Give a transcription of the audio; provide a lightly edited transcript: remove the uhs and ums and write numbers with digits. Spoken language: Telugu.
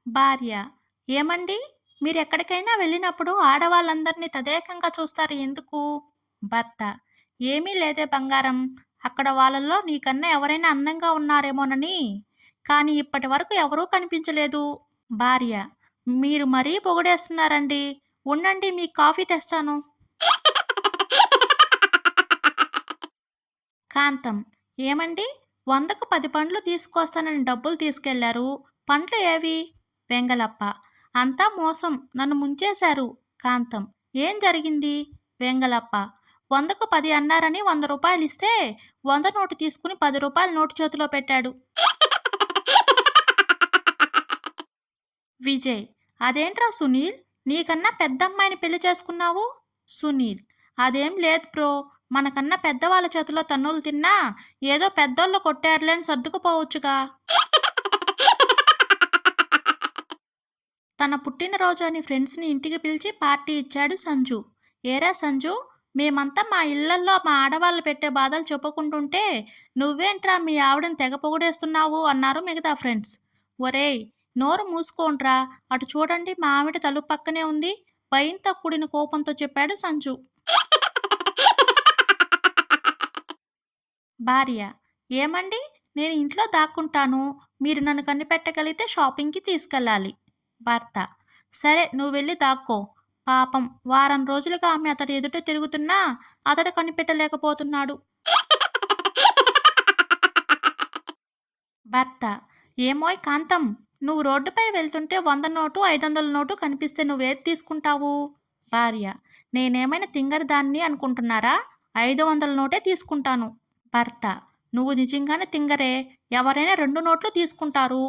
భార్య: ఏమండీ? మీరెక్కడికైనా వెళ్ళినప్పుడు ఆడవాళ్ళందరినీ తదేకంగా చూస్తారు ఎందుకు? భర్త: ఏమీ లేదే బంగారం. అక్కడ వాళ్ళలో నీకన్నా ఎవరైనా అందంగా ఉన్నారేమోనని. కానీ ఇప్పటివరకు ఎవరూ కనిపించలేదు. భార్య: మీరు మరీ పొగిడేస్తున్నారండి. ఉండండి మీకు కాఫీ తెస్తాను. కాంతం: ఏమండీ? 100కు 10 పండ్లు తీసుకొస్తానని డబ్బులు తీసుకెళ్లారు. పండ్లు ఏవి? వెంగలప్ప: అంతా మోసం. నన్ను ముంచేశారు. కాంతం: ఏం జరిగింది? వెంగలప్ప: 100కు 10 అన్నారని 100 రూపాయలిస్తే 100 నోటు తీసుకుని 10 రూపాయల నోటు చేతిలో పెట్టాడు. విజయ్: అదేంట్రా సునీల్, నీకన్నా పెద్దమ్మాయిని పెళ్లి చేసుకున్నావు? సునీల్: అదేం లేదు బ్రో. మనకన్నా పెద్దవాళ్ళ చేతిలో తన్నులు తిన్నా ఏదో పెద్దోళ్ళు కొట్టారులే అని సర్దుకుపోవచ్చుగా. తన పుట్టినరోజు అని ఫ్రెండ్స్ని ఇంటికి పిలిచి పార్టీ ఇచ్చాడు సంజు. ఏరా సంజు, మేమంతా మా ఇళ్లల్లో మా ఆడవాళ్ళు పెట్టే బాధలు చెప్పుకుంటుంటే నువ్వేంట్రా మీ ఆవిడని తెగ పొగిడేస్తున్నావు అన్నారు మిగతా ఫ్రెండ్స్. ఒరేయ్, నోరు మూసుకోండ్రా, అటు చూడండి మా ఆవిడ తలుపు పక్కనే ఉంది, భయంతో కూడిన కోపంతో చెప్పాడు సంజు. భార్య: ఏమండి? నేను ఇంట్లో దాక్కుంటాను. మీరు నన్ను కనిపెట్టగలిగితే షాపింగ్కి తీసుకెళ్ళాలి. భర్త: సరే, నువ్వు వెళ్ళి దాక్కో. పాపం వారం రోజులుగా ఆమె అతడి ఎదుట తిరుగుతున్నా అతడు కనిపెట్టలేకపోతున్నాడు. భర్త: ఏమోయ్ కాంతం, నువ్వు రోడ్డుపై వెళ్తుంటే 100 నోటు 500 నోటు కనిపిస్తే నువ్వేది తీసుకుంటావు? భార్య: నేనేమైనా తింగరదాన్ని అనుకుంటున్నారా? 500 నోటే తీసుకుంటాను. భర్త: నువ్వు నిజంగానే తింగరే. ఎవరైనా 2 నోట్లు తీసుకుంటారు.